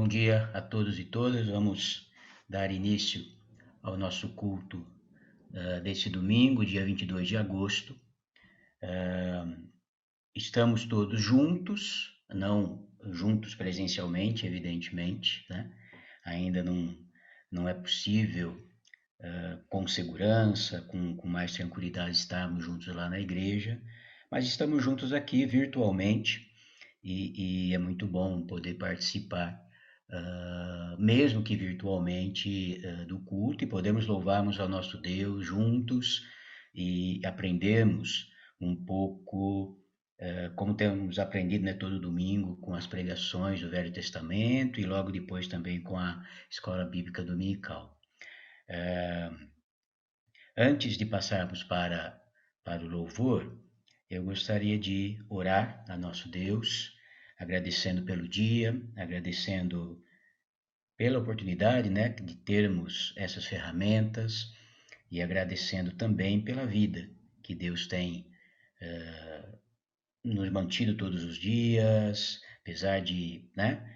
Bom dia a todos e todas. Vamos dar início ao nosso culto deste domingo, dia 22 de agosto. Estamos todos juntos, não juntos presencialmente, evidentemente, né? Ainda não é possível, com segurança, com mais tranquilidade, estarmos juntos lá na igreja, mas estamos juntos aqui virtualmente e é muito bom poder participar, mesmo que virtualmente, do culto, e podemos louvarmos ao nosso Deus juntos e aprendermos um pouco, como temos aprendido, né, todo domingo com as pregações do Velho Testamento e logo depois também com a Escola Bíblica Dominical. Antes de passarmos para o louvor, eu gostaria de orar a nosso Deus, agradecendo pelo dia, agradecendo pela oportunidade, né, de termos essas ferramentas e agradecendo também pela vida que Deus tem nos mantido todos os dias, apesar de, né,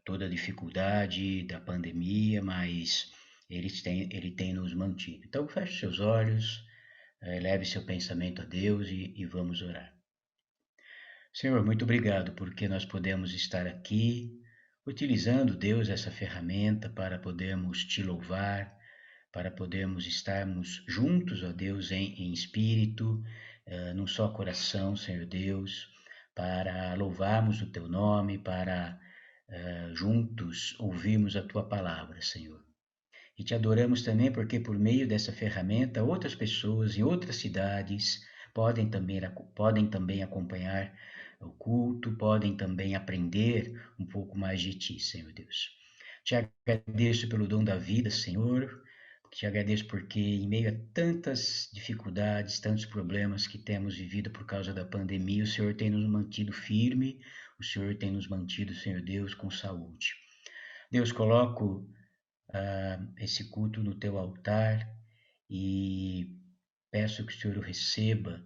toda a dificuldade da pandemia, mas Ele tem nos mantido. Então, feche seus olhos, leve seu pensamento a Deus e vamos orar. Senhor, muito obrigado porque nós podemos estar aqui utilizando, Deus, essa ferramenta para podermos te louvar, para podermos estarmos juntos, ó Deus, em espírito, num só coração, Senhor Deus, para louvarmos o teu nome, para juntos ouvirmos a tua palavra, Senhor. E te adoramos também porque por meio dessa ferramenta outras pessoas em outras cidades podem também acompanhar o culto, podem também aprender um pouco mais de ti, Senhor Deus. Te agradeço pelo dom da vida, Senhor. Te agradeço porque em meio a tantas dificuldades, tantos problemas que temos vivido por causa da pandemia, o Senhor tem nos mantido firme, o Senhor tem nos mantido, Senhor Deus, com saúde. Deus, coloco esse culto no teu altar e peço que o Senhor o receba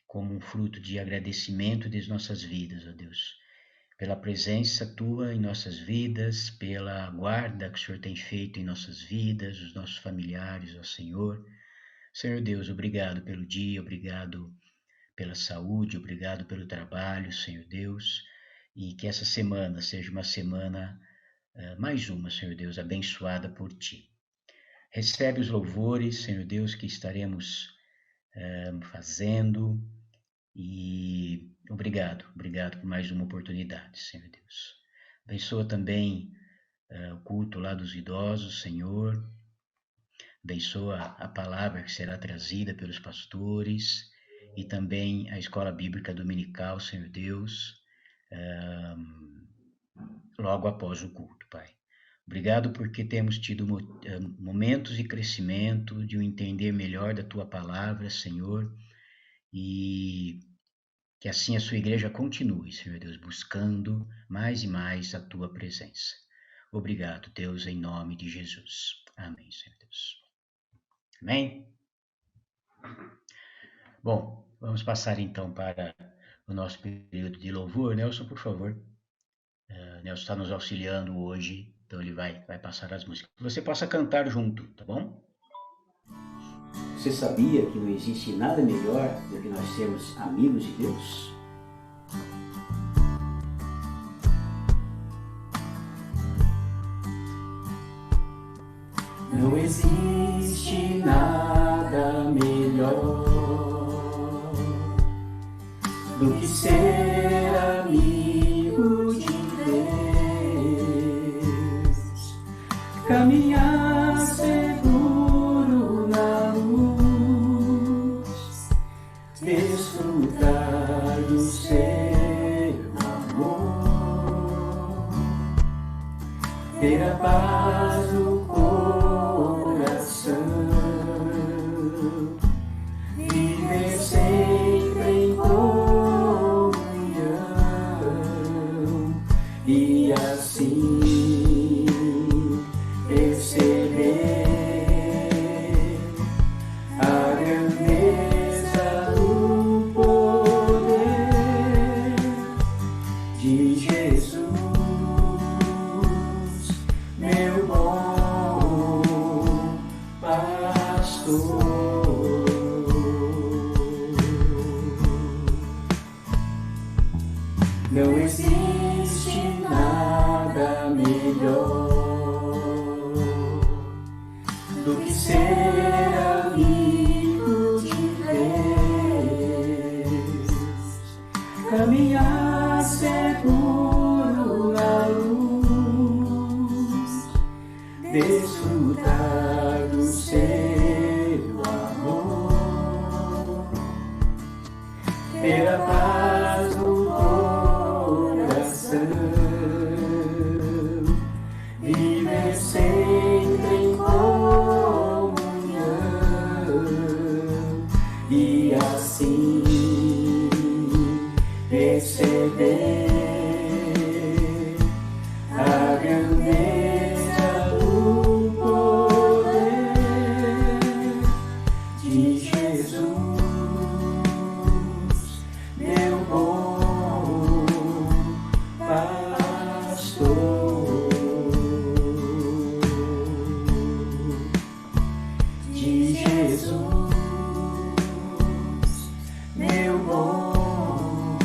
como um fruto de agradecimento das nossas vidas, ó Deus, pela presença tua em nossas vidas, pela guarda que o Senhor tem feito em nossas vidas, os nossos familiares, ó Senhor. Senhor Deus, obrigado pelo dia, obrigado pela saúde, obrigado pelo trabalho, Senhor Deus, e que essa semana seja uma semana, mais uma, Senhor Deus, abençoada por ti. Recebe os louvores, Senhor Deus, que estaremos fazendo, e obrigado por mais uma oportunidade, Senhor Deus. Abençoa também o culto lá dos idosos, Senhor. Abençoa a palavra que será trazida pelos pastores e também a escola bíblica dominical, Senhor Deus, logo após o culto, Pai. Obrigado porque temos tido momentos de crescimento, de um entender melhor da Tua palavra, Senhor, e que assim a sua igreja continue, Senhor Deus, buscando mais e mais a Tua presença. Obrigado, Deus, em nome de Jesus. Amém, Senhor Deus. Amém? Bom, vamos passar então para o nosso período de louvor. Nelson, por favor. Nelson está nos auxiliando hoje, então ele vai passar as músicas. Que você possa cantar junto, tá bom? Você sabia que não existe nada melhor do que nós sermos amigos de Deus? Não existe nada melhor do que ser amigo de Deus, caminhar seguro na luz, desfrutar do seu amor, ter a paz do coração, viver sempre em comunhão e assim perceber a grandeza do poder de de Jesus, meu bom pastor. Não existe nada melhor do que ser amigo de Deus, caminhar seguro na luz, desfrutar do seu amor, ter a paz no coração, viver sempre em comunhão e assim receber a grandeza do poder de Jesus, meu bom pastor. De Jesus, meu bom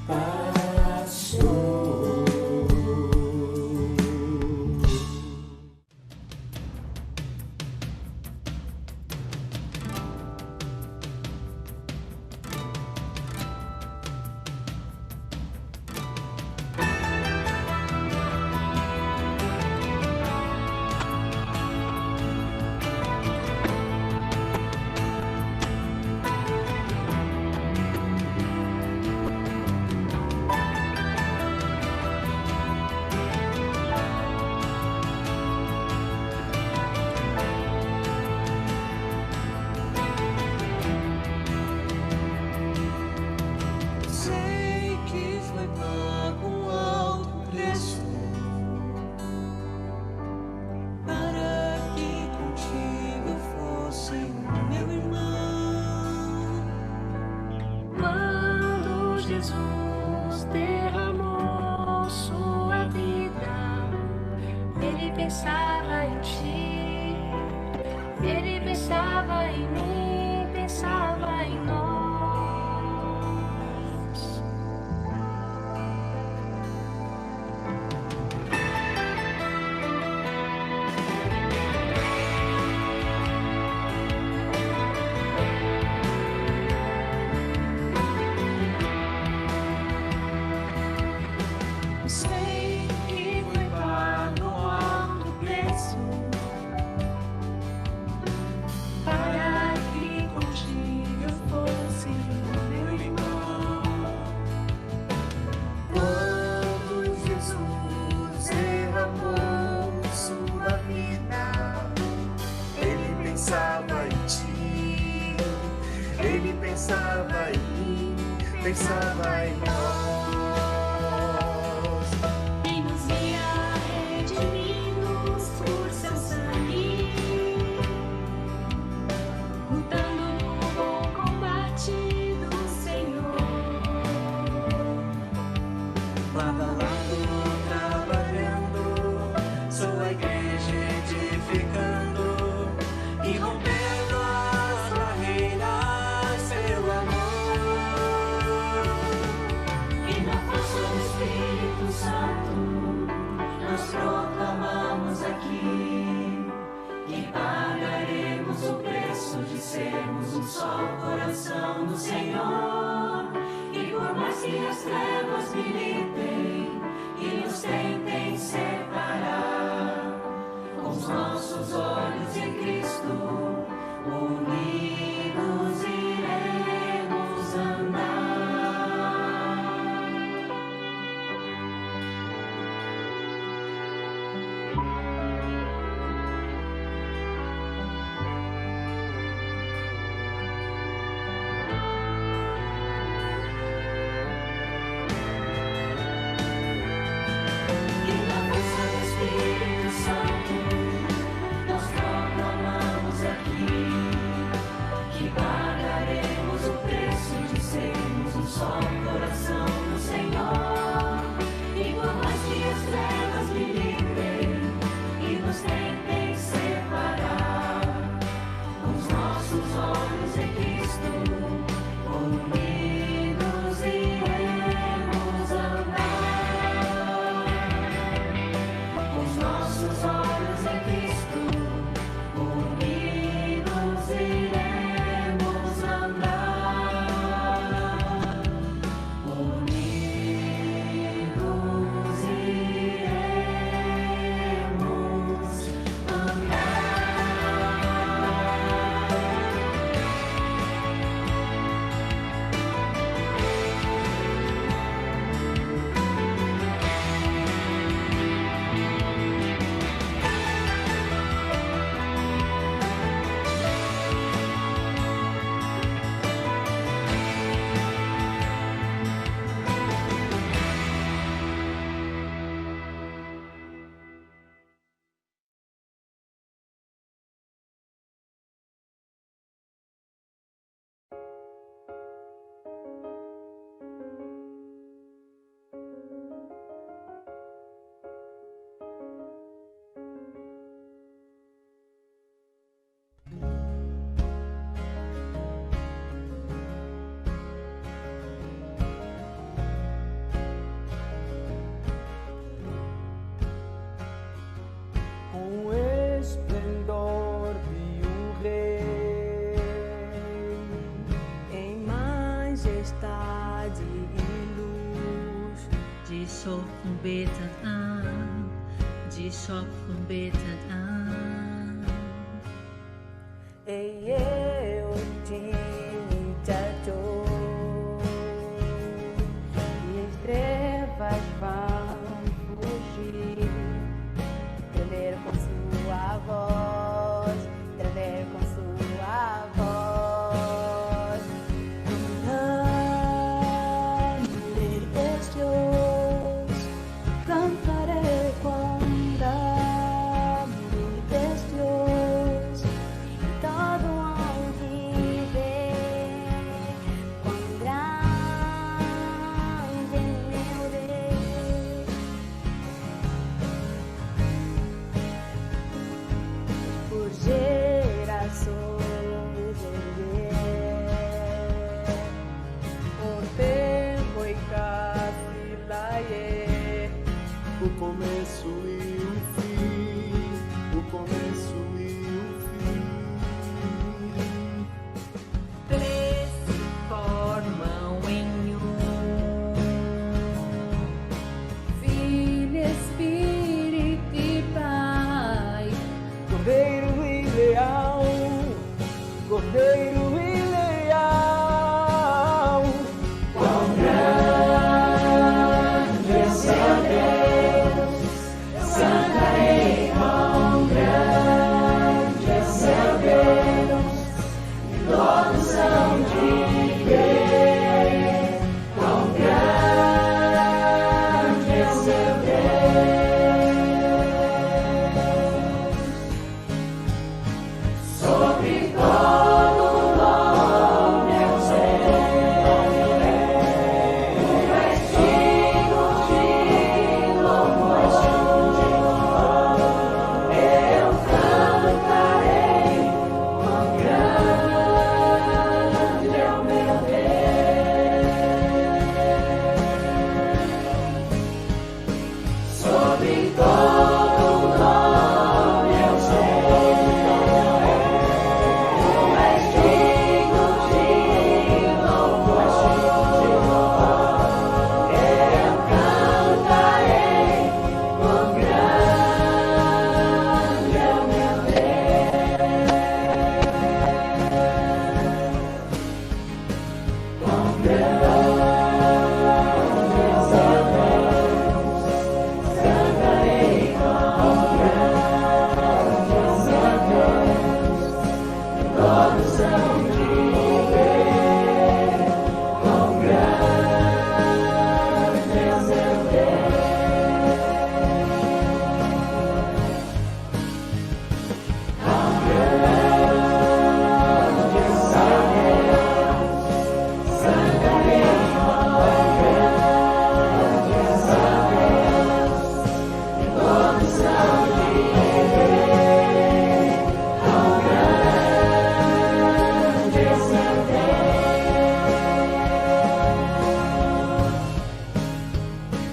pastor. Sei que foi pago um alto preço para que contigo fosse meu irmão. Quando Jesus derramou sua vida, ele pensava em ti, ele pensava em mim, pensava em nós. Sei que foi pago um alto preço para que contigo fosse meu irmão. Quando Jesus derramou sua vida, ele pensava em ti, ele pensava em mim, pensava em nós. E nos ia redimir-nos por seu sangue, lutando no bom combate do Senhor. Lado a lado, trabalhando, sua igreja edificando e rompendo as barreiras pelo amor. E na força do Espírito Santo, nós proclamamos aqui que pagaremos o preço de sermos um só coração no Senhor. E por mais que as trevas militem e nos tentem separar, com os nossos olhos em Cristo, unidos iremos andar. không biết thật an, chỉ sót không biết thật an. Eu te chacho e as trevas vão fugir, tremer com sua voz, tremer com sua voz. Grande Deus, cantaré com grande Deus, todo onde vê, com grande meu Deus. Por gerações o tempo e capilaie, O começo e o fim, o começo e o fim. Três se formam em Filho, Espírito e Pai, Cordeiro e Leão, Cordeiro e Leão. Quão grande é seu Deus, cantarei quão grande é seu Deus, e todos hão de ver quão grande é seu Deus. Sobre todo nome é o Senhor, o vestido de louvor. Eu cantarei, quão grande é o meu Deus. Sobre todo nome é o Senhor, o vestido de louvor. Eu cantarei, quão grande é o meu Deus. Quão grande é o seu Deus, cantarei quão grande é o seu Deus, e todos hão de ver quão grande é o seu Deus. Quão grande é o seu Deus, cantarei quão grande é o seu Deus, e todos hão de ver quão grande é seu Deus.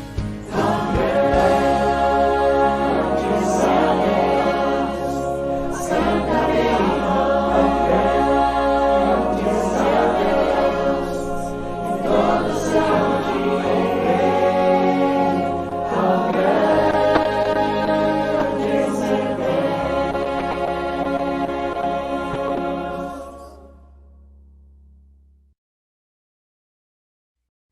Quão grande é seu Deus, cantarei quão grande é seu Deus, e todos hão de ver quão grande é seu Deus.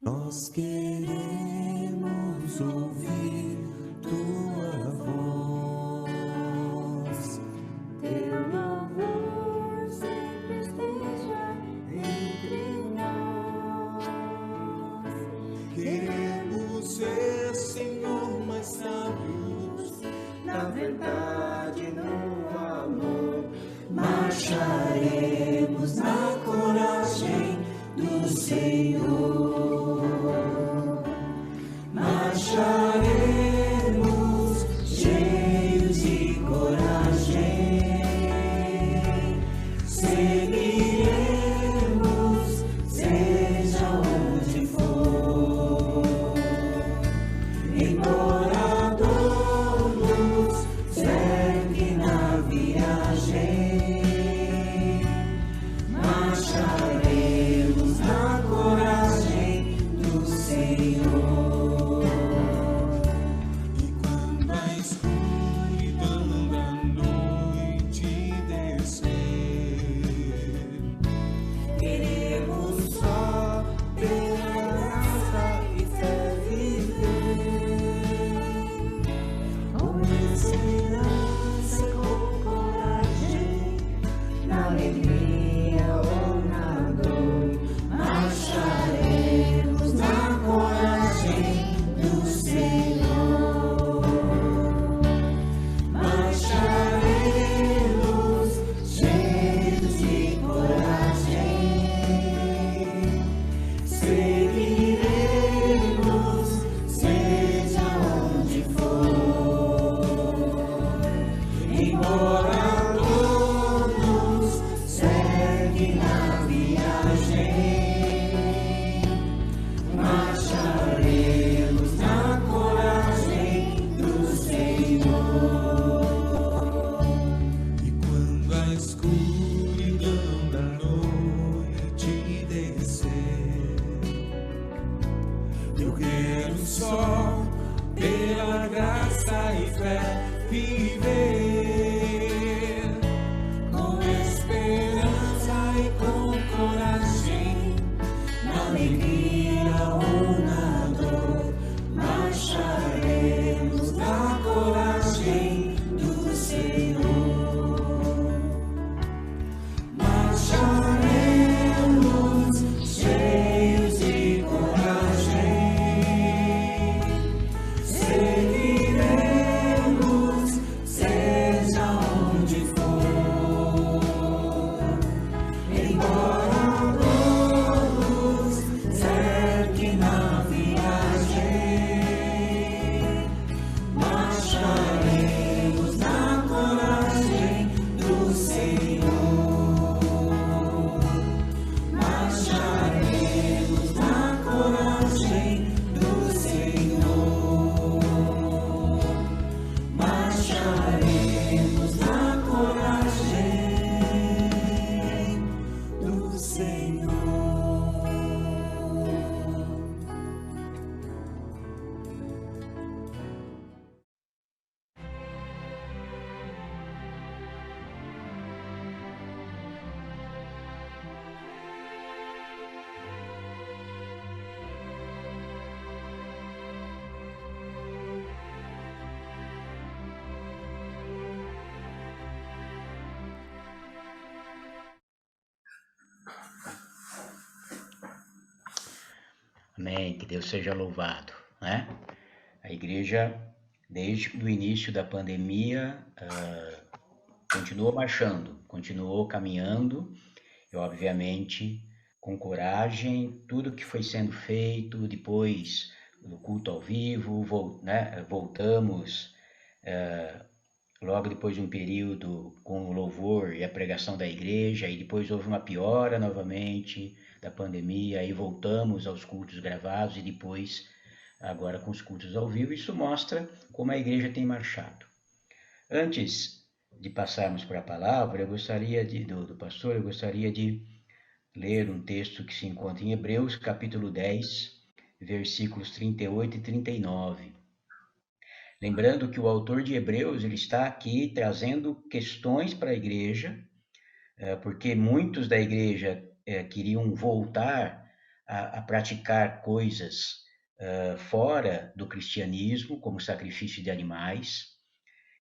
Nós queremos ouvir tua voz. Teu louvor sempre esteja entre nós. Queremos ser, Senhor, mais sábios na verdade e no amor. Marcharemos na coragem do Senhor. Marcharemos cheios de coragem. Seguiremos, seja onde for. Embora a dor nos cerque na viagem, marcharemos na coragem do Senhor. pela graça e fé viver, com esperança e com coragem, na alegria ou na dor, marcharemos na coragem do Senhor. Marcharemos cheios de coragem, seguiremos, seja onde for, embora todos cerquem na viagem, marcharemos na coragem do Senhor. Marcharemos na coragem do Senhor. Marcharemos na coragem do Senhor. Amém, que Deus seja louvado, né? A igreja, desde o início da pandemia, continuou marchando, continuou caminhando, e obviamente com coragem, tudo que foi sendo feito, depois do culto ao vivo, voltamos, logo depois de um período com o louvor e a pregação da igreja, e depois houve uma piora novamente da pandemia, aí voltamos aos cultos gravados e depois agora com os cultos ao vivo. Isso mostra como a igreja tem marchado. Antes de passarmos para a palavra, eu gostaria do pastor, eu gostaria de ler um texto que se encontra em Hebreus, capítulo 10, versículos 38 e 39. Lembrando que o autor de Hebreus, ele está aqui trazendo questões para a igreja, porque muitos da igreja queriam voltar a praticar coisas fora do cristianismo, como sacrifício de animais,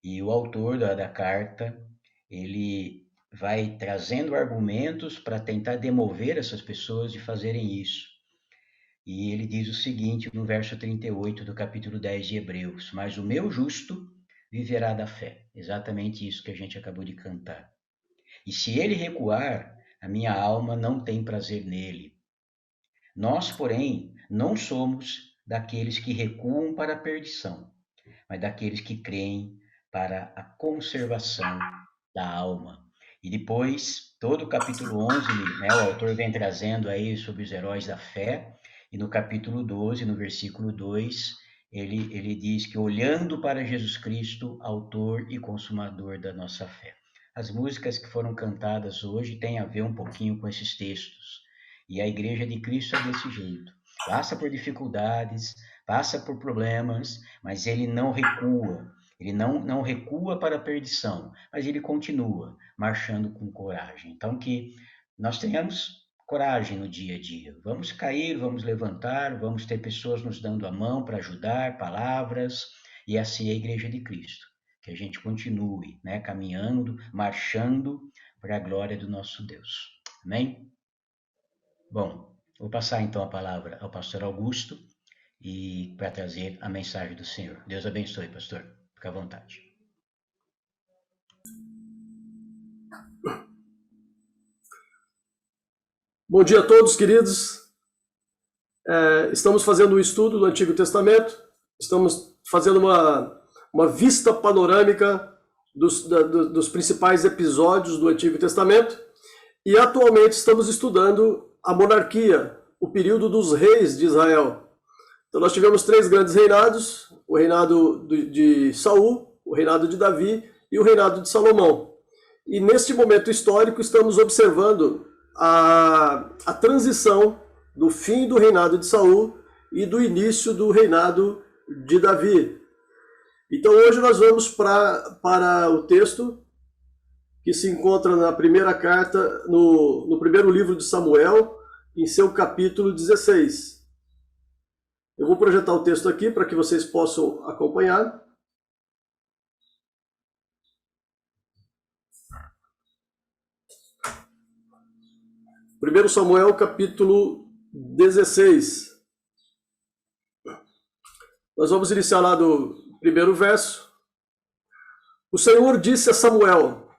e o autor da carta, ele vai trazendo argumentos para tentar demover essas pessoas de fazerem isso. E ele diz o seguinte no verso 38 do capítulo 10 de Hebreus: mas o meu justo viverá da fé. Exatamente isso que a gente acabou de cantar. E se ele recuar, a minha alma não tem prazer nele. Nós, porém, não somos daqueles que recuam para a perdição, mas daqueles que creem para a conservação da alma. E depois, todo o capítulo 11, o autor vem trazendo aí sobre os heróis da fé, e no capítulo 12, no versículo 2, ele diz que olhando para Jesus Cristo, autor e consumador da nossa fé. As músicas que foram cantadas hoje têm a ver um pouquinho com esses textos. E a igreja de Cristo é desse jeito. Passa por dificuldades, passa por problemas, mas ele não recua. Ele não recua para a perdição, mas ele continua marchando com coragem. Então, que nós tenhamos coragem no dia a dia. Vamos cair, vamos levantar, vamos ter pessoas nos dando a mão para ajudar, palavras, e assim é a igreja de Cristo. Que a gente continue, caminhando, marchando para a glória do nosso Deus. Amém? Bom, vou passar então a palavra ao pastor Augusto e para trazer a mensagem do Senhor. Deus abençoe, pastor. Fica à vontade. Bom dia a todos, queridos. Estamos fazendo um estudo do Antigo Testamento. Estamos fazendo uma vista panorâmica dos principais episódios do Antigo Testamento. E atualmente estamos estudando a monarquia, o período dos reis de Israel. Então nós tivemos 3 grandes reinados: o reinado de Saul, o reinado de Davi e o reinado de Salomão. E neste momento histórico estamos observando a transição do fim do reinado de Saul e do início do reinado de Davi. Então hoje nós vamos para o texto que se encontra na primeira carta, no primeiro livro de Samuel, em seu capítulo 16. Eu vou projetar o texto aqui para que vocês possam acompanhar. Primeiro Samuel, capítulo 16. Nós vamos iniciar lá do primeiro verso. O Senhor disse a Samuel: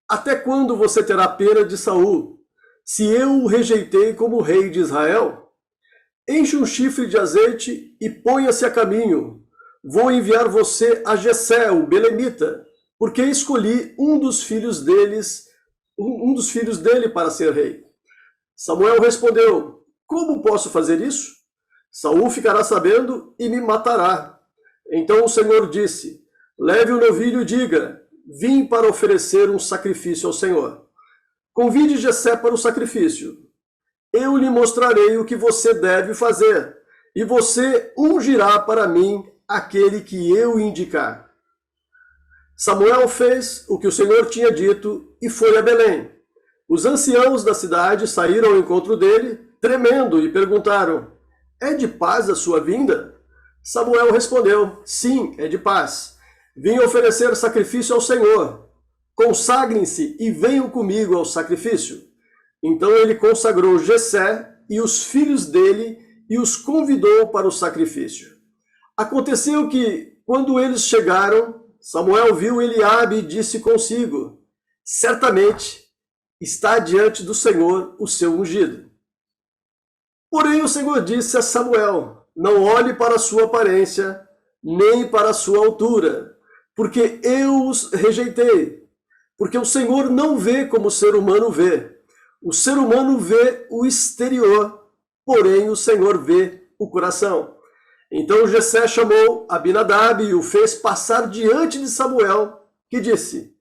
até quando você terá pena de Saul, se eu o rejeitei como rei de Israel? Enche um chifre de azeite e ponha-se a caminho. Vou enviar você a Jessé, o belemita, porque escolhi um dos filhos dele para ser rei. Samuel respondeu: como posso fazer isso? Saul ficará sabendo e me matará. Então o Senhor disse: leve o novilho e diga: vim para oferecer um sacrifício ao Senhor. Convide Jessé para o sacrifício. Eu lhe mostrarei o que você deve fazer, e você ungirá para mim aquele que eu indicar. Samuel fez o que o Senhor tinha dito e foi a Belém. Os anciãos da cidade saíram ao encontro dele, tremendo, e perguntaram: é de paz a sua vinda? Samuel respondeu: sim, é de paz. Vim oferecer sacrifício ao Senhor. Consagrem-se e venham comigo ao sacrifício. Então ele consagrou Jessé e os filhos dele e os convidou para o sacrifício. Aconteceu que, quando eles chegaram, Samuel viu Eliabe e disse consigo: certamente está diante do Senhor o seu ungido. Porém o Senhor disse a Samuel: não olhe para a sua aparência, nem para a sua altura, porque eu os rejeitei. Porque o Senhor não vê como o ser humano vê. O ser humano vê o exterior, porém o Senhor vê o coração. Então Jessé chamou Abinadab e o fez passar diante de Samuel, que disse: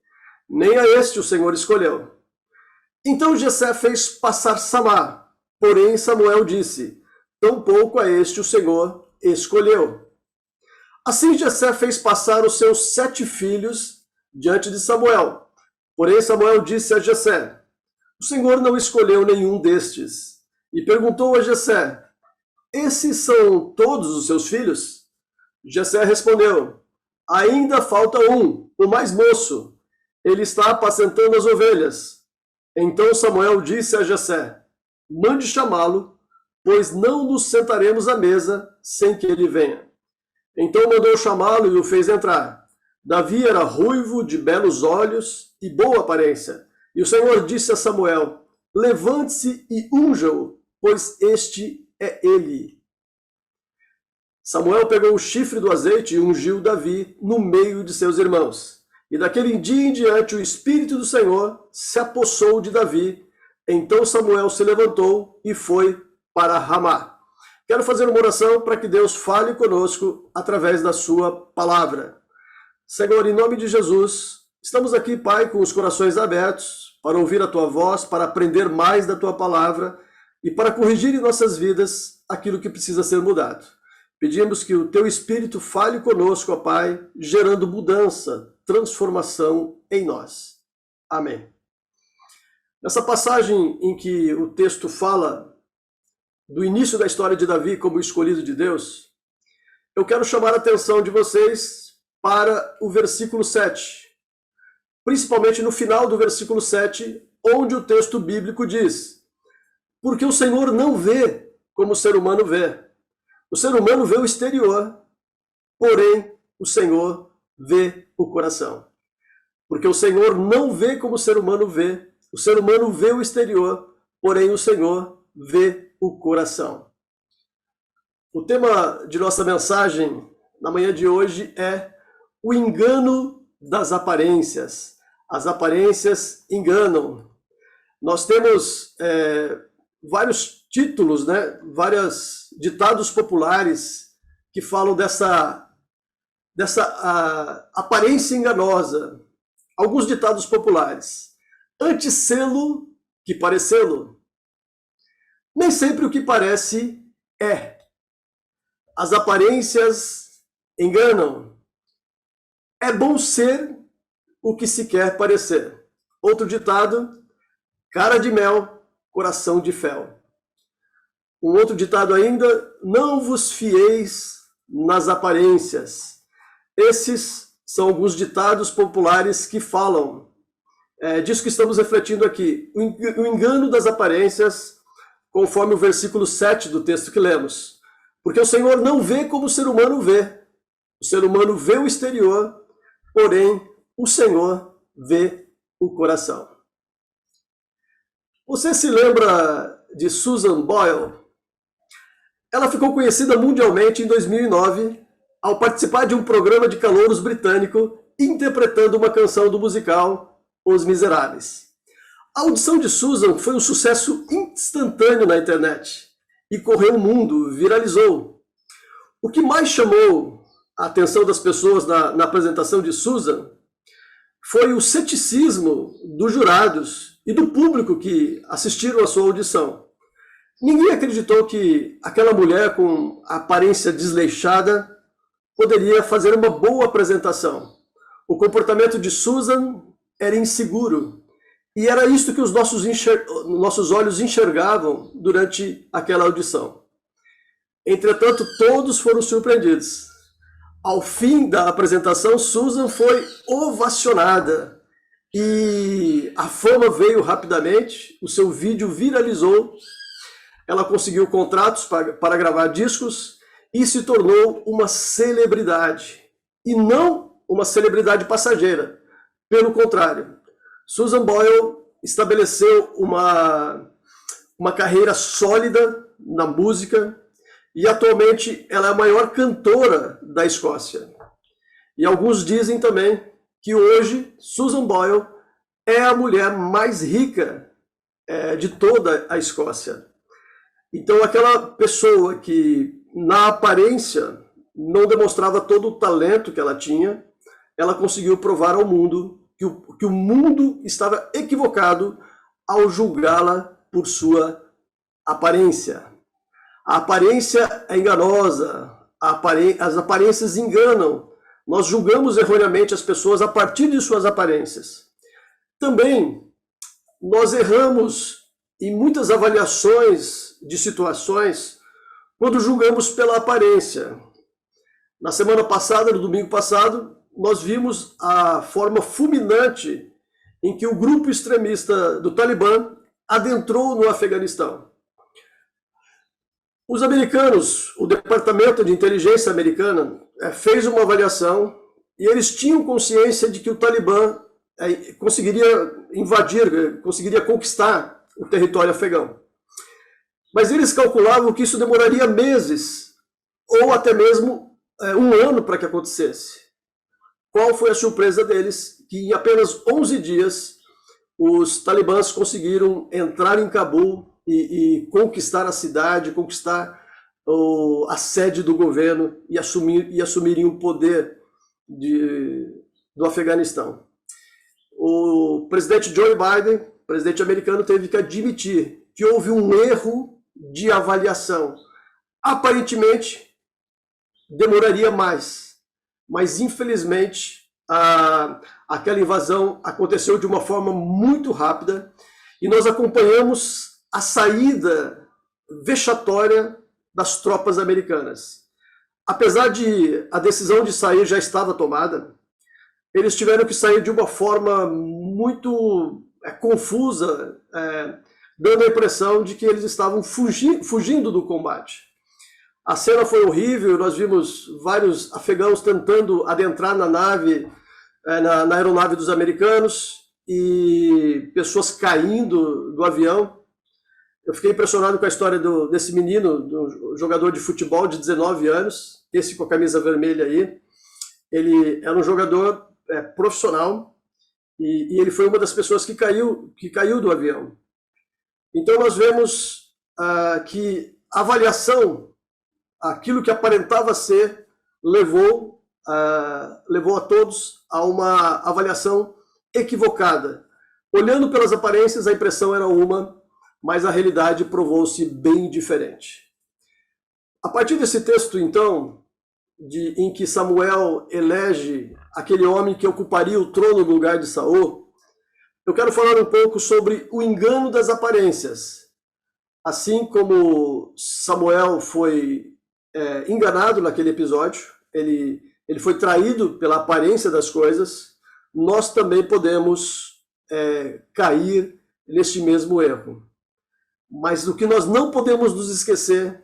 nem a este o Senhor escolheu. Então Jessé fez passar Samá, porém Samuel disse: tampouco a este o Senhor escolheu. Assim Jessé fez passar os seus 7 filhos diante de Samuel. Porém Samuel disse a Jessé: o Senhor não escolheu nenhum destes. E perguntou a Jessé: esses são todos os seus filhos? Jessé respondeu: ainda falta um, o mais moço. Ele está apacentando as ovelhas. Então Samuel disse a Jessé: mande chamá-lo, pois não nos sentaremos à mesa sem que ele venha. Então mandou chamá-lo e o fez entrar. Davi era ruivo, de belos olhos e boa aparência. E o Senhor disse a Samuel: levante-se e unja-o, pois este é ele. Samuel pegou o chifre do azeite e ungiu Davi no meio de seus irmãos. E daquele dia em diante o Espírito do Senhor se apossou de Davi. Então Samuel se levantou e foi para Ramá. Quero fazer uma oração para que Deus fale conosco através da sua palavra. Senhor, em nome de Jesus, estamos aqui, Pai, com os corações abertos para ouvir a Tua voz, para aprender mais da Tua palavra e para corrigir em nossas vidas aquilo que precisa ser mudado. Pedimos que o Teu Espírito fale conosco, ó Pai, gerando mudança, transformação em nós. Amém. Nessa passagem em que o texto fala do início da história de Davi como escolhido de Deus, eu quero chamar a atenção de vocês para o versículo 7. Principalmente no final do versículo 7, onde o texto bíblico diz: porque o Senhor não vê como o ser humano vê. O ser humano vê o exterior, porém o Senhor vê o coração. Porque o Senhor não vê como o ser humano vê. O ser humano vê o exterior, porém o Senhor vê o coração. O tema de nossa mensagem na manhã de hoje é o engano das aparências. As aparências enganam. Nós temos vários títulos, né? Vários ditados populares que falam dessa aparência enganosa. Alguns ditados populares. Antes sê-lo que parecê-lo. Nem sempre o que parece é. As aparências enganam. é bom ser o que se quer parecer. Outro ditado, cara de mel, coração de fel. Um outro ditado ainda, não vos fieis nas aparências. Esses são alguns ditados populares que falam disso que estamos refletindo aqui. O engano das aparências, conforme o versículo 7 do texto que lemos. Porque o Senhor não vê como o ser humano vê. O ser humano vê o exterior, porém o Senhor vê o coração. Você se lembra de Susan Boyle? Ela ficou conhecida mundialmente em 2009 ao participar de um programa de calouros britânico interpretando uma canção do musical Os Miseráveis. A audição de Susan foi um sucesso instantâneo na internet e correu o mundo, viralizou. O que mais chamou a atenção das pessoas na apresentação de Susan foi o ceticismo dos jurados e do público que assistiram à sua audição. Ninguém acreditou que aquela mulher com aparência desleixada poderia fazer uma boa apresentação. O comportamento de Susan era inseguro e era isto que os nossos olhos enxergavam durante aquela audição. Entretanto, todos foram surpreendidos. Ao fim da apresentação, Susan foi ovacionada e a fama veio rapidamente, o seu vídeo viralizou. Ela conseguiu contratos para gravar discos e se tornou uma celebridade. E não uma celebridade passageira. Pelo contrário, Susan Boyle estabeleceu uma carreira sólida na música e atualmente ela é a maior cantora da Escócia. E alguns dizem também que hoje Susan Boyle é a mulher mais rica de toda a Escócia. Então, aquela pessoa que, na aparência, não demonstrava todo o talento que ela tinha, ela conseguiu provar ao mundo que o mundo estava equivocado ao julgá-la por sua aparência. A aparência é enganosa, as aparências enganam. Nós julgamos erroneamente as pessoas a partir de suas aparências. Também, nós erramos em muitas avaliações de situações quando julgamos pela aparência. Na semana passada, no domingo passado, nós vimos a forma fulminante em que o grupo extremista do Talibã adentrou no Afeganistão. Os americanos, o Departamento de Inteligência americana, fez uma avaliação e eles tinham consciência de que o Talibã conseguiria invadir, conseguiria conquistar o território afegão. Mas eles calculavam que isso demoraria meses, ou até mesmo um ano para que acontecesse. Qual foi a surpresa deles? Que em apenas 11 dias, os talibãs conseguiram entrar em Cabul e conquistar a cidade, conquistar a sede do governo e assumirem o poder do Afeganistão. O presidente Joe Biden, presidente americano, teve que admitir que houve um erro de avaliação. Aparentemente, demoraria mais, mas infelizmente aquela invasão aconteceu de uma forma muito rápida e nós acompanhamos a saída vexatória das tropas americanas. Apesar de a decisão de sair já estava tomada, eles tiveram que sair de uma forma muito confusa, dando a impressão de que eles estavam fugindo do combate. A cena foi horrível, nós vimos vários afegãos tentando adentrar na nave, na aeronave dos americanos, e pessoas caindo do avião. Eu fiquei impressionado com a história desse menino, do jogador de futebol de 19 anos, esse com a camisa vermelha aí. Ele era um jogador profissional e ele foi uma das pessoas que caiu do avião. Então nós vemos que a avaliação, aquilo que aparentava ser, levou a todos a uma avaliação equivocada. Olhando pelas aparências, a impressão era uma, mas a realidade provou-se bem diferente. A partir desse texto, então, em que Samuel elege aquele homem que ocuparia o trono no lugar de Saul, eu quero falar um pouco sobre o engano das aparências. Assim como Samuel foi enganado naquele episódio, ele foi traído pela aparência das coisas, nós também podemos cair neste mesmo erro. Mas o que nós não podemos nos esquecer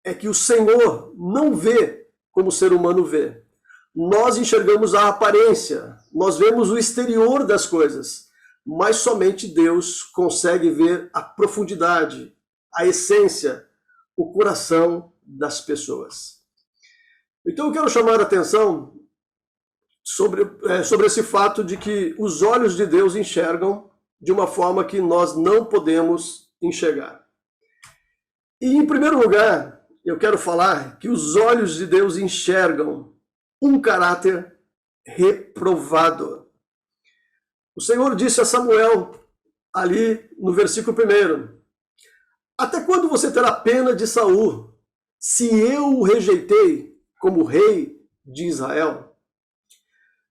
é que o Senhor não vê como o ser humano vê. Nós enxergamos a aparência, nós vemos o exterior das coisas, mas somente Deus consegue ver a profundidade, a essência, o coração das pessoas. Então eu quero chamar a atenção sobre esse fato de que os olhos de Deus enxergam de uma forma que nós não podemos enxergar. E em primeiro lugar, eu quero falar que os olhos de Deus enxergam um caráter reprovado. O Senhor disse a Samuel, ali no versículo 1, até quando você terá pena de Saul, se eu o rejeitei como rei de Israel?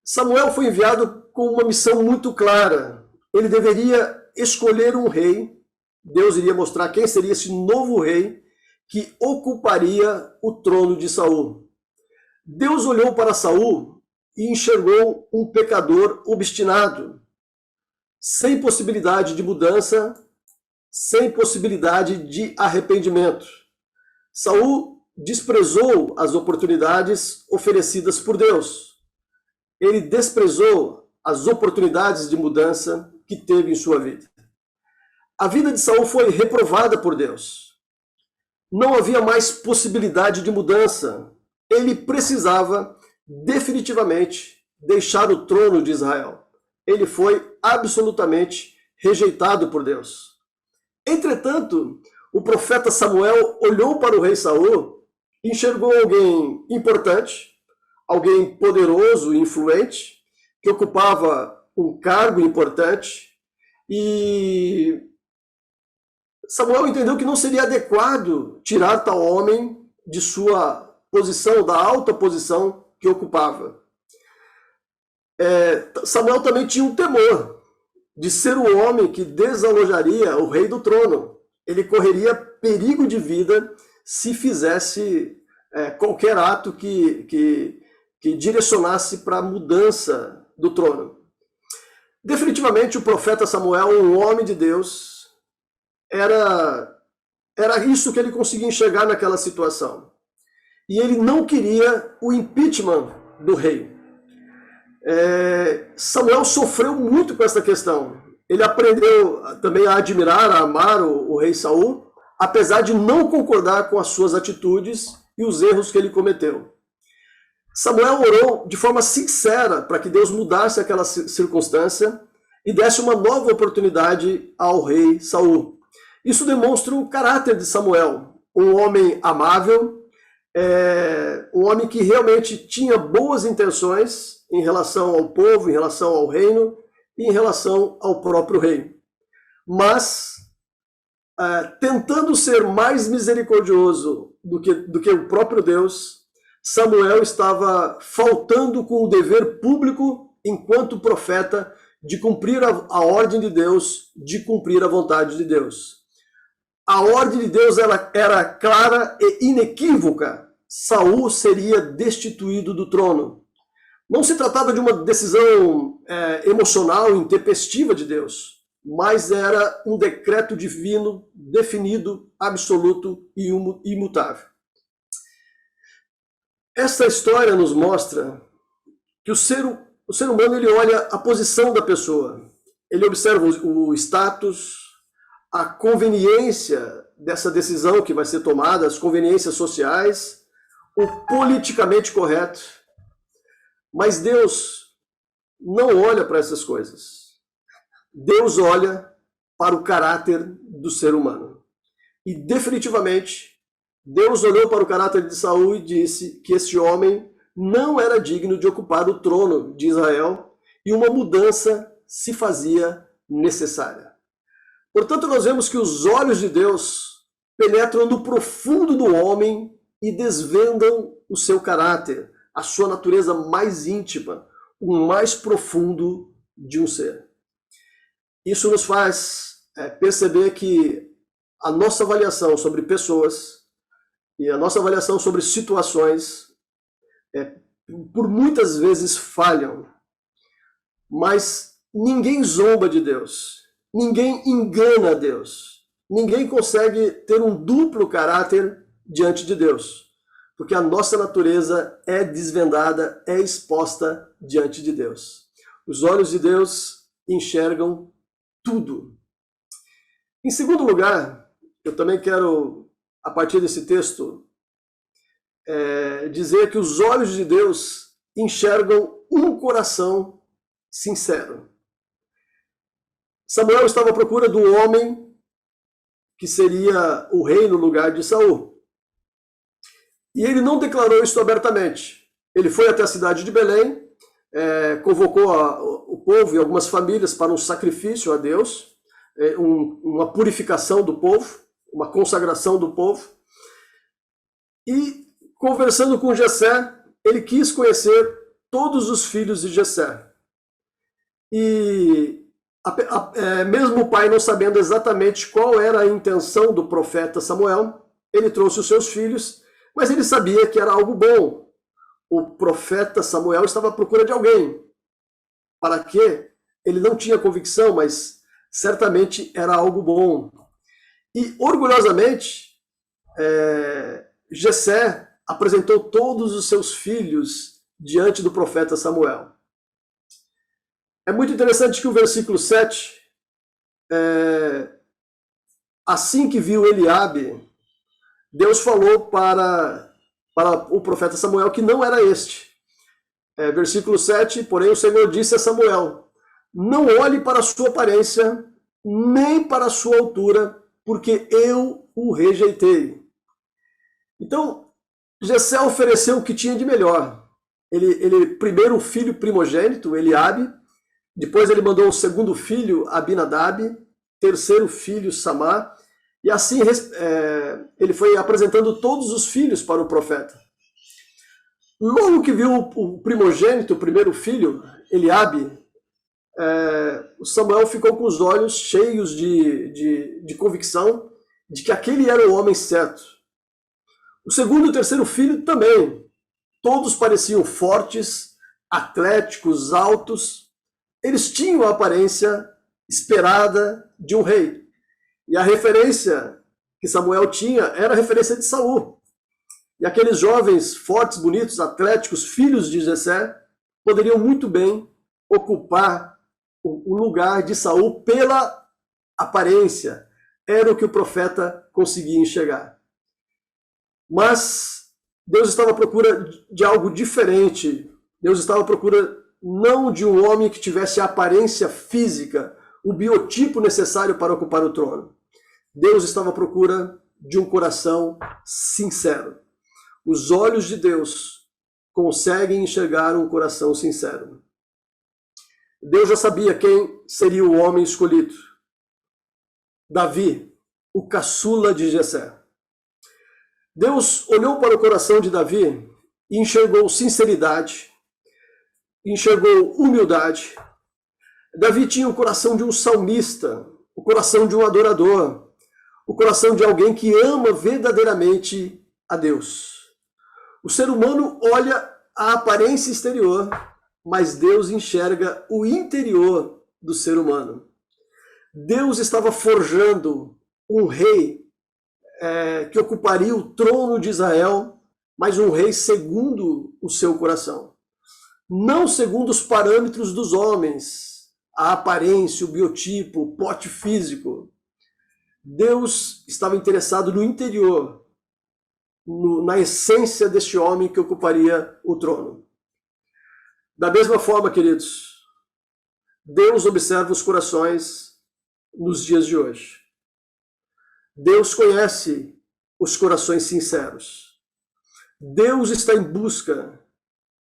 Samuel foi enviado com uma missão muito clara. Ele deveria escolher um rei. Deus iria mostrar quem seria esse novo rei que ocuparia o trono de Saul. Deus olhou para Saul e enxergou um pecador obstinado, sem possibilidade de mudança, sem possibilidade de arrependimento. Saul desprezou as oportunidades oferecidas por Deus. Ele desprezou as oportunidades de mudança que teve em sua vida. A vida de Saul foi reprovada por Deus. Não havia mais possibilidade de mudança. Ele precisava definitivamente deixar o trono de Israel. Ele foi absolutamente rejeitado por Deus. Entretanto, o profeta Samuel olhou para o rei Saul e enxergou alguém importante, alguém poderoso e influente, que ocupava um cargo importante, e Samuel entendeu que não seria adequado tirar tal homem de sua posição, da alta posição que ocupava. Samuel também tinha um temor de ser o homem que desalojaria o rei do trono. Ele correria perigo de vida se fizesse qualquer ato que direcionasse para a mudança do trono. Definitivamente, o profeta Samuel, um homem de Deus, era isso que ele conseguia enxergar naquela situação. E ele não queria o impeachment do rei. Samuel sofreu muito com essa questão. Ele aprendeu também a admirar, a amar o rei Saul, apesar de não concordar com as suas atitudes e os erros que ele cometeu. Samuel orou de forma sincera para que Deus mudasse aquela circunstância e desse uma nova oportunidade ao rei Saul. Isso demonstra o caráter de Samuel, um homem amável, um homem que realmente tinha boas intenções em relação ao povo, em relação ao reino e em relação ao próprio rei. Mas, tentando ser mais misericordioso do que o próprio Deus, Samuel estava faltando com o dever público, enquanto profeta, de cumprir a ordem de Deus, de cumprir a vontade de Deus. A ordem de Deus era clara e inequívoca. Saul seria destituído do trono. Não se tratava de uma decisão emocional, intempestiva de Deus, mas era um decreto divino, definido, absoluto e imutável. Essa história nos mostra que o ser humano ele olha a posição da pessoa, ele observa o status, a conveniência dessa decisão que vai ser tomada, as conveniências sociais, o politicamente correto. Mas Deus não olha para essas coisas. Deus olha para o caráter do ser humano. E definitivamente, Deus olhou para o caráter de Saul e disse que esse homem não era digno de ocupar o trono de Israel e uma mudança se fazia necessária. Portanto, nós vemos que os olhos de Deus penetram no profundo do homem e desvendam o seu caráter, a sua natureza mais íntima, o mais profundo de um ser. Isso nos faz perceber que a nossa avaliação sobre pessoas e a nossa avaliação sobre situações por muitas vezes falham, mas ninguém zomba de Deus, ninguém engana Deus, ninguém consegue ter um duplo caráter diante de Deus, porque a nossa natureza é desvendada, é exposta diante de Deus. Os olhos de Deus enxergam tudo. Em segundo lugar, eu também quero, a partir desse texto, dizer que os olhos de Deus enxergam um coração sincero. Samuel estava à procura do homem que seria o rei no lugar de Saul. E ele não declarou isso abertamente. Ele foi até a cidade de Belém, convocou o povo e algumas famílias para um sacrifício a Deus, uma purificação do povo, uma consagração do povo. E, conversando com Jessé, ele quis conhecer todos os filhos de Jessé. E mesmo o pai não sabendo exatamente qual era a intenção do profeta Samuel, ele trouxe os seus filhos, mas ele sabia que era algo bom. O profeta Samuel estava à procura de alguém. Para quê? Ele não tinha convicção, mas certamente era algo bom. E, orgulhosamente, Jessé apresentou todos os seus filhos diante do profeta Samuel. É muito interessante que o versículo 7, assim que viu Eliabe, Deus falou para o profeta Samuel que não era este. Versículo 7, porém o Senhor disse a Samuel, não olhe para a sua aparência, nem para a sua altura, porque eu o rejeitei. Então, Jessé ofereceu o que tinha de melhor. Ele primeiro o filho primogênito, Eliabe, depois ele mandou o segundo filho, Abinadab, terceiro filho, Samá, e assim ele foi apresentando todos os filhos para o profeta. Logo que viu o primogênito, o primeiro filho, Eliabe, Samuel ficou com os olhos cheios de convicção de que aquele era o homem certo. O segundo e o terceiro filho também. Todos pareciam fortes, atléticos, altos. Eles tinham a aparência esperada de um rei. E a referência que Samuel tinha era a referência de Saul. E aqueles jovens fortes, bonitos, atléticos, filhos de Jessé, poderiam muito bem ocupar o lugar de Saul pela aparência. Era o que o profeta conseguia enxergar. Mas Deus estava à procura de algo diferente. Deus estava à procura não de um homem que tivesse a aparência física, o biotipo necessário para ocupar o trono. Deus estava à procura de um coração sincero. Os olhos de Deus conseguem enxergar um coração sincero. Deus já sabia quem seria o homem escolhido. Davi, o caçula de Jessé. Deus olhou para o coração de Davi e enxergou sinceridade, enxergou humildade. Davi tinha o coração de um salmista, o coração de um adorador, o coração de alguém que ama verdadeiramente a Deus. O ser humano olha a aparência exterior, mas Deus enxerga o interior do ser humano. Deus estava forjando um rei que ocuparia o trono de Israel, mas um rei segundo o seu coração. Não segundo os parâmetros dos homens, a aparência, o biotipo, o pote físico. Deus estava interessado no interior, na essência deste homem que ocuparia o trono. Da mesma forma, queridos, Deus observa os corações nos dias de hoje. Deus conhece os corações sinceros. Deus está em busca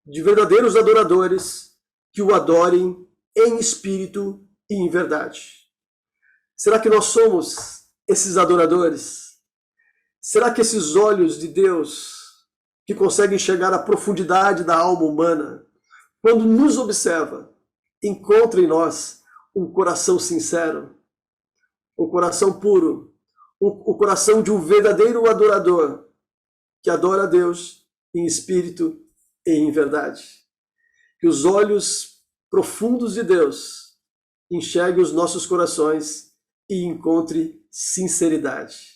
de verdadeiros adoradores que o adorem em espírito e em verdade. Será que nós somos esses adoradores? Será que esses olhos de Deus, que conseguem enxergar a profundidade da alma humana, quando nos observa, encontra em nós um coração sincero, um coração puro, o coração de um verdadeiro adorador, que adora a Deus em espírito e em verdade. Que os olhos profundos de Deus enxerguem os nossos corações e encontre sinceridade.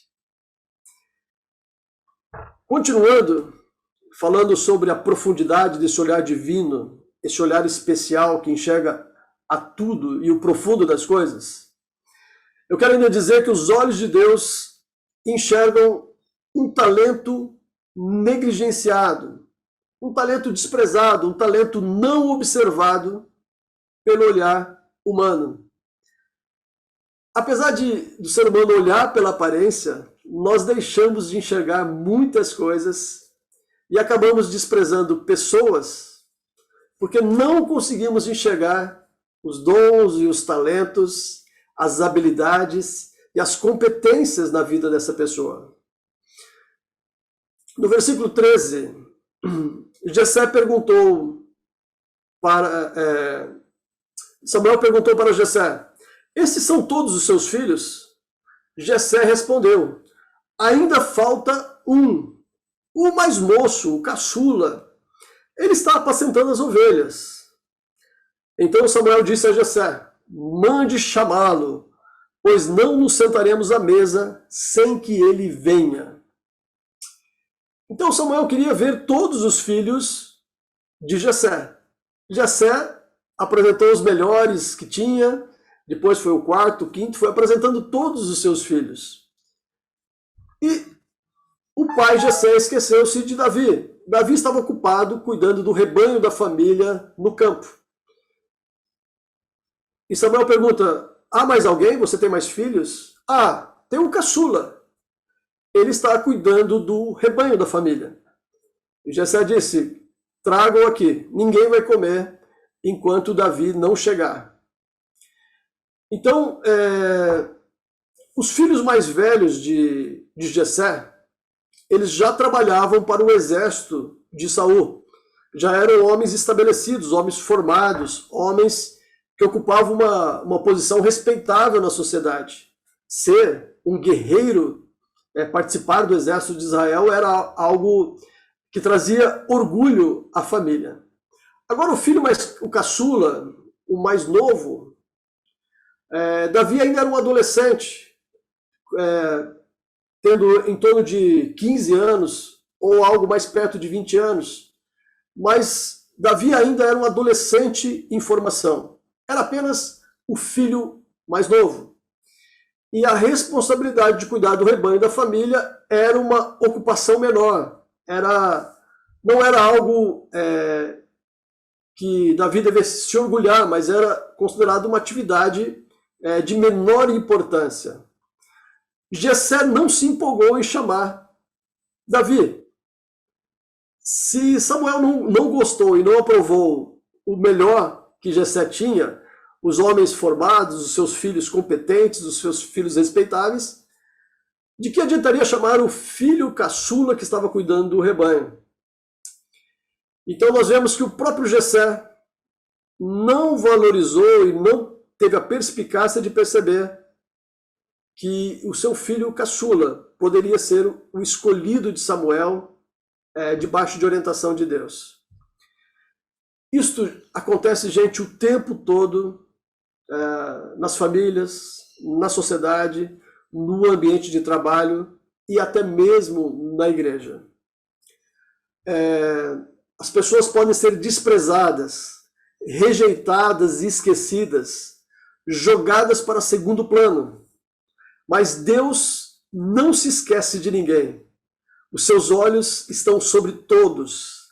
Continuando, falando sobre a profundidade desse olhar divino, esse olhar especial que enxerga a tudo e o profundo das coisas, eu quero ainda dizer que os olhos de Deus enxergam um talento negligenciado, um talento desprezado, um talento não observado pelo olhar humano. Apesar do ser humano olhar pela aparência, nós deixamos de enxergar muitas coisas e acabamos desprezando pessoas porque não conseguimos enxergar os dons e os talentos, as habilidades e as competências na vida dessa pessoa. No versículo 13, Jessé perguntou para... Samuel perguntou para Jessé: esses são todos os seus filhos? Jessé respondeu: ainda falta um, o mais moço, o caçula. Ele está apacentando as ovelhas. Então Samuel disse a Jessé: mande chamá-lo, pois não nos sentaremos à mesa sem que ele venha. Então Samuel queria ver todos os filhos de Jessé. Jessé apresentou os melhores que tinha, depois foi o quarto, o quinto, foi apresentando todos os seus filhos. E o pai Jessé esqueceu-se de Davi. Davi estava ocupado cuidando do rebanho da família no campo. E Samuel pergunta: há mais alguém? Você tem mais filhos? Ah, tem um caçula. Ele está cuidando do rebanho da família. E Jessé disse: tragam aqui, ninguém vai comer enquanto Davi não chegar. Então, os filhos mais velhos de Jessé, eles já trabalhavam para o exército de Saul. Já eram homens estabelecidos, homens formados, homens que ocupavam uma posição respeitável na sociedade. Ser um guerreiro, participar do exército de Israel, era algo que trazia orgulho à família. Agora o caçula, o mais novo, Davi ainda era um adolescente, tendo em torno de 15 anos, ou algo mais perto de 20 anos, mas Davi ainda era um adolescente em formação. Era apenas o filho mais novo. E a responsabilidade de cuidar do rebanho da família era uma ocupação menor. Não era algo que Davi devesse se orgulhar, mas era considerado uma atividade de menor importância. Jessé não se empolgou em chamar Davi. Se Samuel não gostou e não aprovou o melhor que Jessé tinha, os homens formados, os seus filhos competentes, os seus filhos respeitáveis, de que adiantaria chamar o filho caçula que estava cuidando do rebanho? Então nós vemos que o próprio Jessé não valorizou e não teve a perspicácia de perceber que o seu filho caçula poderia ser o escolhido de Samuel debaixo de orientação de Deus. Isto acontece, gente, o tempo todo nas famílias, na sociedade, no ambiente de trabalho e até mesmo na igreja. As pessoas podem ser desprezadas, rejeitadas e esquecidas, jogadas para segundo plano. Mas Deus não se esquece de ninguém. Os seus olhos estão sobre todos.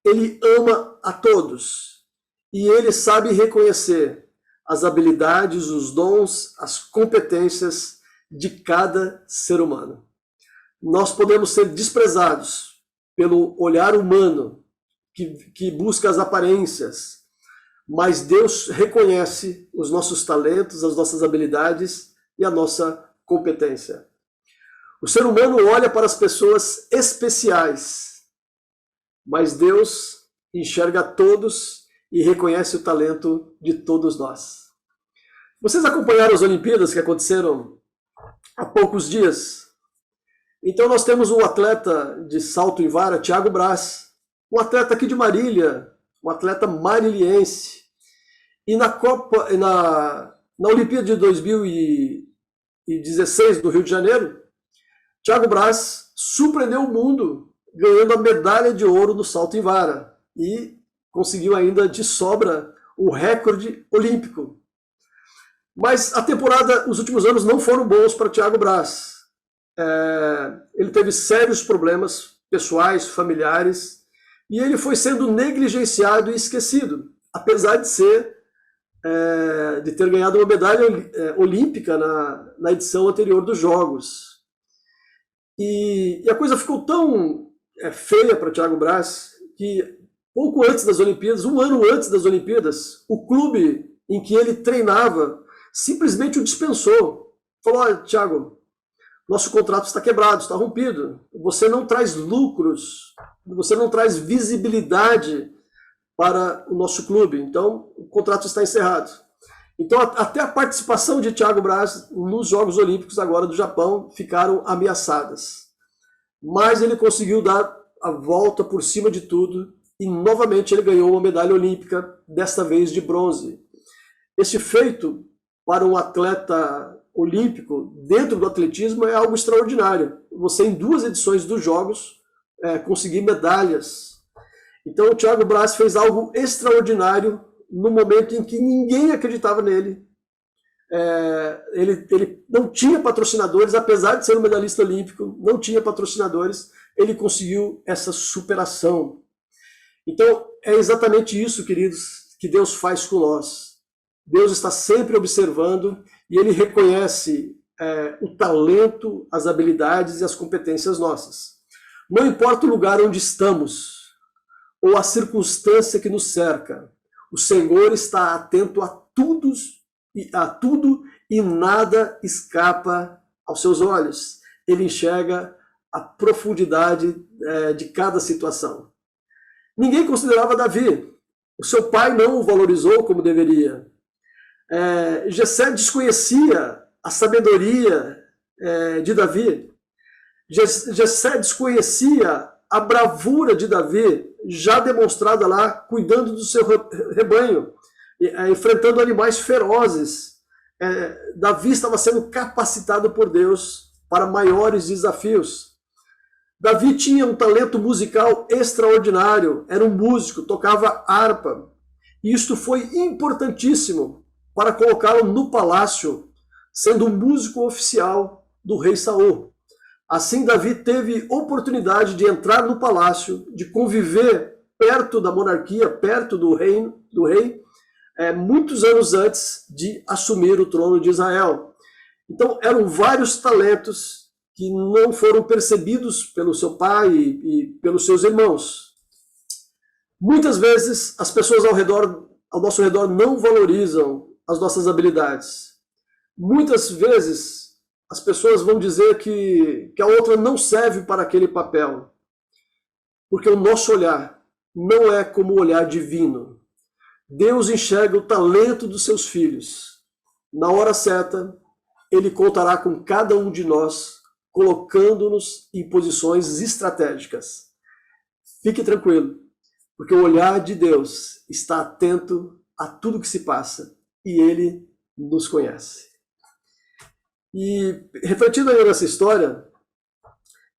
Ele ama a todos. E ele sabe reconhecer as habilidades, os dons, as competências de cada ser humano. Nós podemos ser desprezados pelo olhar humano que busca as aparências, mas Deus reconhece os nossos talentos, as nossas habilidades e a nossa competência. O ser humano olha para as pessoas especiais, mas Deus enxerga todos e reconhece o talento de todos nós. Vocês acompanharam as Olimpíadas que aconteceram há poucos dias? Então nós temos um atleta de salto em vara, Thiago Braz, um atleta aqui de Marília, um atleta mariliense. E na Olimpíada de 2016 do Rio de Janeiro, Thiago Braz surpreendeu o mundo ganhando a medalha de ouro no salto em vara e conseguiu ainda de sobra o recorde olímpico. Mas a temporada, os últimos anos não foram bons para Thiago Braz. Ele teve sérios problemas pessoais, familiares, e ele foi sendo negligenciado e esquecido, apesar de ter ganhado uma medalha olímpica na edição anterior dos Jogos. E a coisa ficou tão feia para Thiago Braz que pouco antes das Olimpíadas, um ano antes das Olimpíadas, o clube em que ele treinava simplesmente o dispensou. Falou: olha, Thiago, nosso contrato está quebrado, está rompido. Você não traz lucros, você não traz visibilidade para o nosso clube. Então, o contrato está encerrado. Então, até a participação de Thiago Braz nos Jogos Olímpicos agora do Japão ficaram ameaçadas. Mas ele conseguiu dar a volta por cima de tudo e novamente ele ganhou uma medalha olímpica, desta vez de bronze. Esse feito para um atleta olímpico dentro do atletismo é algo extraordinário. Você, em 2 edições dos Jogos, conseguir medalhas. Então o Thiago Braz fez algo extraordinário no momento em que ninguém acreditava nele. Ele não tinha patrocinadores, apesar de ser um medalhista olímpico, não tinha patrocinadores, ele conseguiu essa superação. Então é exatamente isso, queridos, que Deus faz com nós. Deus está sempre observando e ele reconhece o talento, as habilidades e as competências nossas. Não importa o lugar onde estamos ou a circunstância que nos cerca, o Senhor está atento a tudo e nada escapa aos seus olhos. Ele enxerga a profundidade de cada situação. Ninguém considerava Davi. O seu pai não o valorizou como deveria. Jessé desconhecia a sabedoria de Davi. Jessé desconhecia a bravura de Davi, já demonstrada lá, cuidando do seu rebanho, enfrentando animais ferozes. Davi estava sendo capacitado por Deus para maiores desafios. Davi tinha um talento musical extraordinário, era um músico, tocava harpa. E isto foi importantíssimo para colocá-lo no palácio, sendo um músico oficial do rei Saul. Assim, Davi teve oportunidade de entrar no palácio, de conviver perto da monarquia, perto do rei, muitos anos antes de assumir o trono de Israel. Então, eram vários talentos que não foram percebidos pelo seu pai e pelos seus irmãos. Muitas vezes, as pessoas ao nosso redor não valorizam as nossas habilidades. Muitas vezes, as pessoas vão dizer que a outra não serve para aquele papel, porque o nosso olhar não é como o olhar divino. Deus enxerga o talento dos seus filhos. Na hora certa, ele contará com cada um de nós, colocando-nos em posições estratégicas. Fique tranquilo, porque o olhar de Deus está atento a tudo que se passa e ele nos conhece. E refletindo aí nessa história,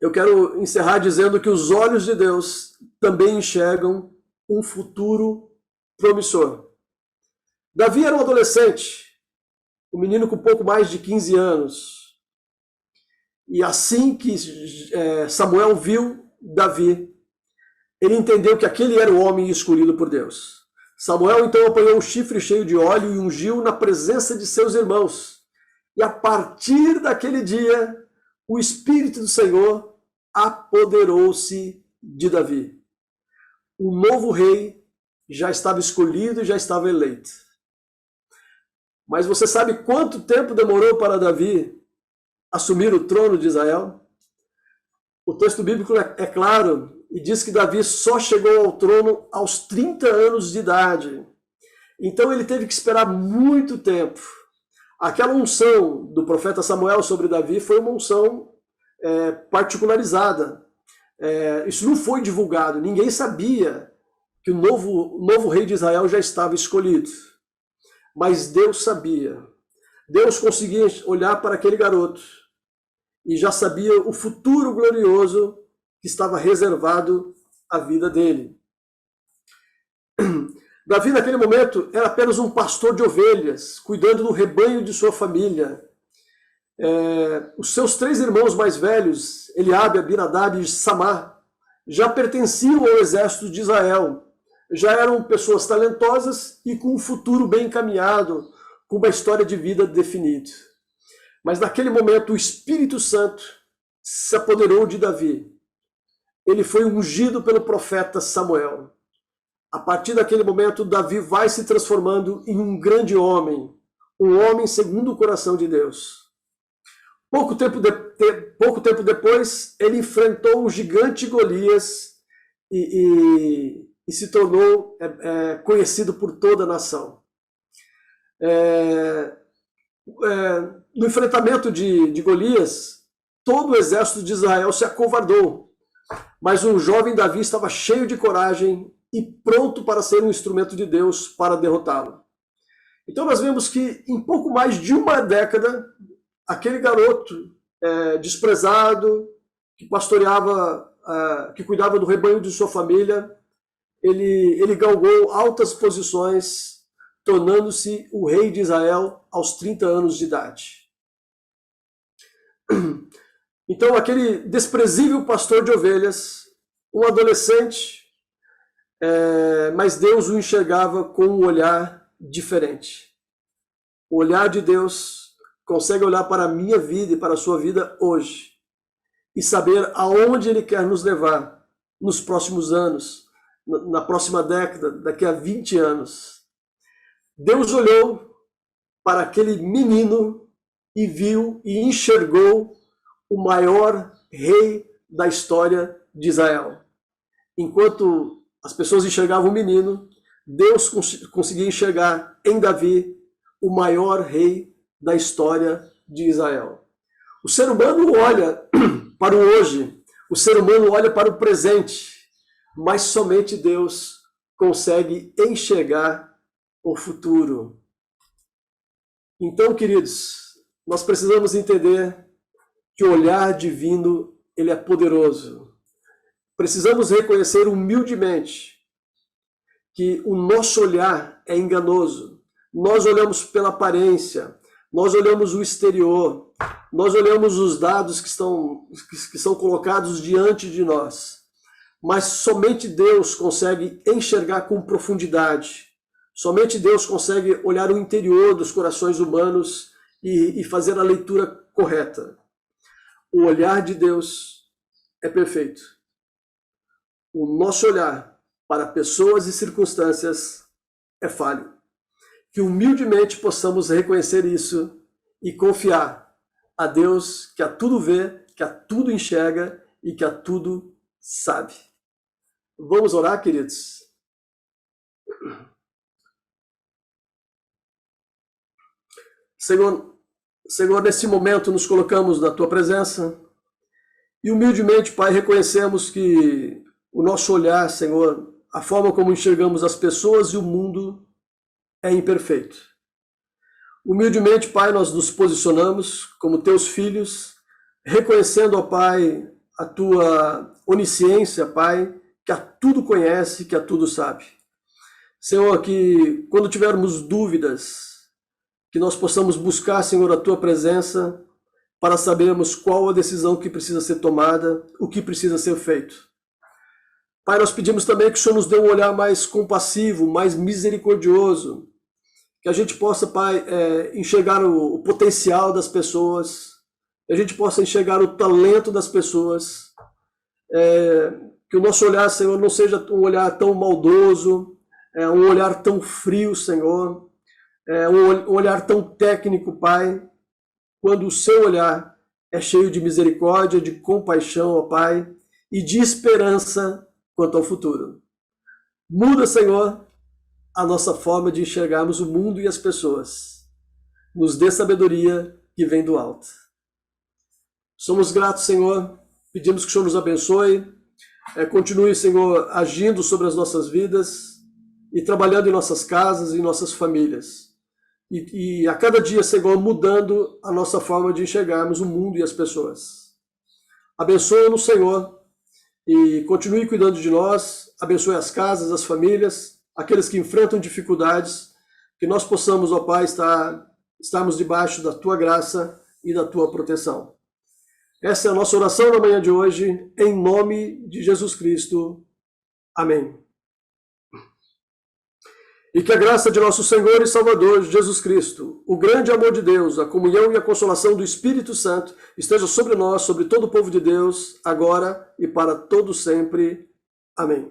eu quero encerrar dizendo que os olhos de Deus também enxergam um futuro promissor. Davi era um adolescente, um menino com pouco mais de 15 anos. E assim que Samuel viu Davi, ele entendeu que aquele era o homem escolhido por Deus. Samuel então apanhou um chifre cheio de óleo e ungiu na presença de seus irmãos. E a partir daquele dia, o Espírito do Senhor apoderou-se de Davi. O novo rei já estava escolhido e já estava eleito. Mas você sabe quanto tempo demorou para Davi assumir o trono de Israel? O texto bíblico é claro e diz que Davi só chegou ao trono aos 30 anos de idade. Então ele teve que esperar muito tempo. Aquela unção do profeta Samuel sobre Davi foi uma unção particularizada. Isso não foi divulgado, ninguém sabia que o novo rei de Israel já estava escolhido. Mas Deus sabia. Deus conseguia olhar para aquele garoto e já sabia o futuro glorioso que estava reservado à vida dele. Davi, naquele momento, era apenas um pastor de ovelhas, cuidando do rebanho de sua família. Os seus 3 irmãos mais velhos, Eliabe, Abinadab e Samar, já pertenciam ao exército de Israel. Já eram pessoas talentosas e com um futuro bem encaminhado, com uma história de vida definida. Mas naquele momento o Espírito Santo se apoderou de Davi. Ele foi ungido pelo profeta Samuel. A partir daquele momento, Davi vai se transformando em um grande homem, um homem segundo o coração de Deus. Pouco tempo depois, ele enfrentou o gigante Golias e se tornou conhecido por toda a nação. No enfrentamento de Golias, todo o exército de Israel se acovardou, mas o jovem Davi estava cheio de coragem e pronto para ser um instrumento de Deus para derrotá-lo. Então nós vemos que em pouco mais de uma década, aquele garoto desprezado, que pastoreava, que cuidava do rebanho de sua família, ele galgou altas posições, tornando-se o rei de Israel aos 30 anos de idade. Então aquele desprezível pastor de ovelhas, um adolescente, mas Deus o enxergava com um olhar diferente. O olhar de Deus consegue olhar para a minha vida e para a sua vida hoje e saber aonde Ele quer nos levar nos próximos anos, na próxima década, daqui a 20 anos. Deus olhou para aquele menino e viu e enxergou o maior rei da história de Israel. Enquanto as pessoas enxergavam o menino, Deus conseguia enxergar em Davi o maior rei da história de Israel. O ser humano olha para o hoje, o ser humano olha para o presente, mas somente Deus consegue enxergar o futuro. Então, queridos, nós precisamos entender que o olhar divino, ele é poderoso. Precisamos reconhecer humildemente que o nosso olhar é enganoso. Nós olhamos pela aparência, nós olhamos o exterior, nós olhamos os dados que são colocados diante de nós. Mas somente Deus consegue enxergar com profundidade. Somente Deus consegue olhar o interior dos corações humanos e fazer a leitura correta. O olhar de Deus é perfeito. O nosso olhar para pessoas e circunstâncias é falho. Que humildemente possamos reconhecer isso e confiar a Deus que a tudo vê, que a tudo enxerga e que a tudo sabe. Vamos orar, queridos? Senhor, nesse momento nos colocamos na Tua presença e humildemente, Pai, reconhecemos que o nosso olhar, Senhor, a forma como enxergamos as pessoas e o mundo é imperfeito. Humildemente, Pai, nós nos posicionamos como Teus filhos, reconhecendo, ó Pai, a Tua onisciência, Pai, que a tudo conhece, que a tudo sabe. Senhor, que quando tivermos dúvidas, que nós possamos buscar, Senhor, a Tua presença para sabermos qual a decisão que precisa ser tomada, o que precisa ser feito. Pai, nós pedimos também que o Senhor nos dê um olhar mais compassivo, mais misericordioso, que a gente possa, Pai, enxergar o potencial das pessoas, que a gente possa enxergar o talento das pessoas, que o nosso olhar, Senhor, não seja um olhar tão maldoso, um olhar tão frio, Senhor, um olhar tão técnico, Pai, quando o seu olhar é cheio de misericórdia, de compaixão, ó Pai, e de esperança quanto ao futuro. Muda, Senhor, a nossa forma de enxergarmos o mundo e as pessoas. Nos dê sabedoria que vem do alto. Somos gratos, Senhor. Pedimos que o Senhor nos abençoe. Continue, Senhor, agindo sobre as nossas vidas e trabalhando em nossas casas e em nossas famílias. E a cada dia, Senhor, mudando a nossa forma de enxergarmos o mundo e as pessoas. Abençoa-nos, Senhor, e continue cuidando de nós. Abençoe as casas, as famílias, aqueles que enfrentam dificuldades, que nós possamos, ó Pai, estarmos debaixo da Tua graça e da Tua proteção. Essa é a nossa oração na manhã de hoje, em nome de Jesus Cristo. Amém. E que a graça de nosso Senhor e Salvador Jesus Cristo, o grande amor de Deus, a comunhão e a consolação do Espírito Santo esteja sobre nós, sobre todo o povo de Deus, agora e para todo sempre. Amém.